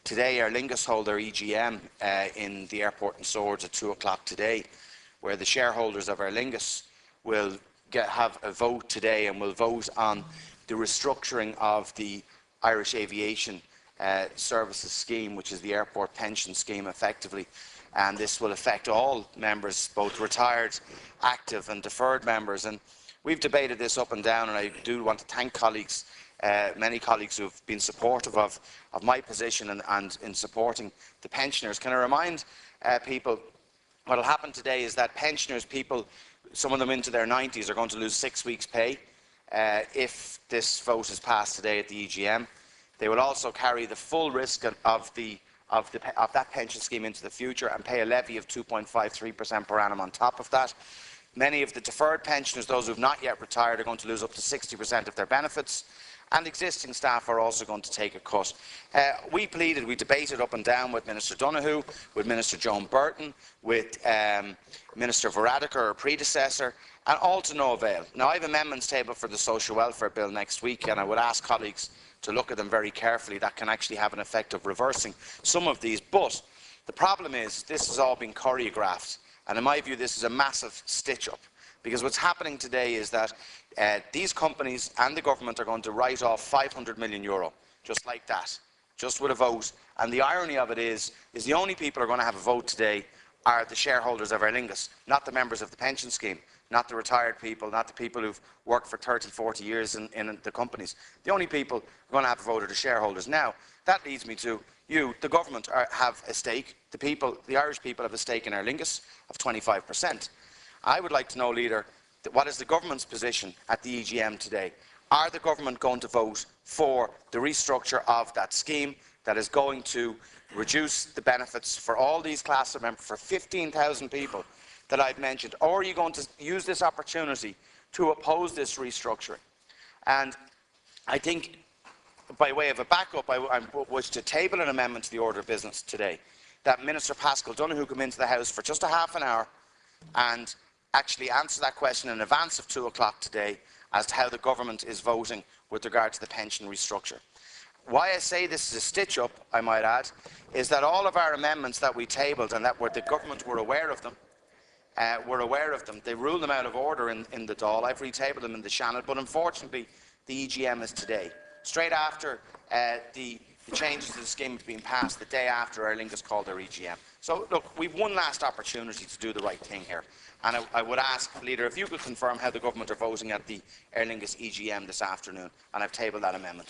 today Aer Lingus hold their EGM in the airport in Swords at 2 o'clock today, where the shareholders of Aer Lingus will have a vote today and will vote on the restructuring of the Irish Aviation Services Scheme, which is the airport pension scheme effectively. And this will affect all members, both retired, active and deferred members. And we've debated this up and down, and I do want to thank colleagues, many colleagues who have been supportive of my position and in supporting the pensioners. Can I remind people what will happen today is that pensioners, people, some of them into their 90s, are going to lose 6 weeks' pay if this vote is passed today at the EGM. They will also carry the full risk of that pension scheme into the future and pay a levy of 2.53% per annum on top of that. Many of the deferred pensioners, those who have not yet retired, are going to lose up to 60% of their benefits, and existing staff are also going to take a cut. We debated up and down with Minister Donoghue, with Minister Joan Burton, with Minister Varadkar, her predecessor, and all to no avail. Now, I have amendments tabled for the Social Welfare Bill next week, and I would ask colleagues to look at them very carefully. That can actually have an effect of reversing some of these. But the problem is this has all been choreographed, and in my view this is a massive stitch-up, because what's happening today is that these companies and the government are going to write off €500 million, just like that, just with a vote. And the irony of it is the only people who are going to have a vote today are the shareholders of Aer Lingus, not the members of the pension scheme, not the retired people, not the people who've worked for 30, 40 years in the companies. The only people who are going to have a vote are the shareholders. Now, that leads me to you. The government have a stake. The Irish people have a stake in Aer Lingus of 25%. I would like to know, Leader, what is the government's position at the EGM today? Are the government going to vote for the restructure of that scheme that is going to reduce the benefits for all these class of members, for 15,000 people that I've mentioned, or are you going to use this opportunity to oppose this restructuring? And I think, by way of a backup, I wish to table an amendment to the order of business today, that Minister Paschal Donoghue come into the House for just a half an hour and actually answer that question in advance of 2 o'clock today as to how the government is voting with regard to the pension restructure. Why I say this is a stitch-up, I might add, is that all of our amendments that we tabled and that the government were aware of them, they ruled them out of order in the Dáil. I've retabled them in the Shannon, but unfortunately the EGM is today. Straight after the changes to the scheme have been passed, the day after Aer Lingus called their EGM. So look, we've one last opportunity to do the right thing here. And I would ask, Leader, if you could confirm how the government are voting at the Aer Lingus EGM this afternoon, and I've tabled that amendment.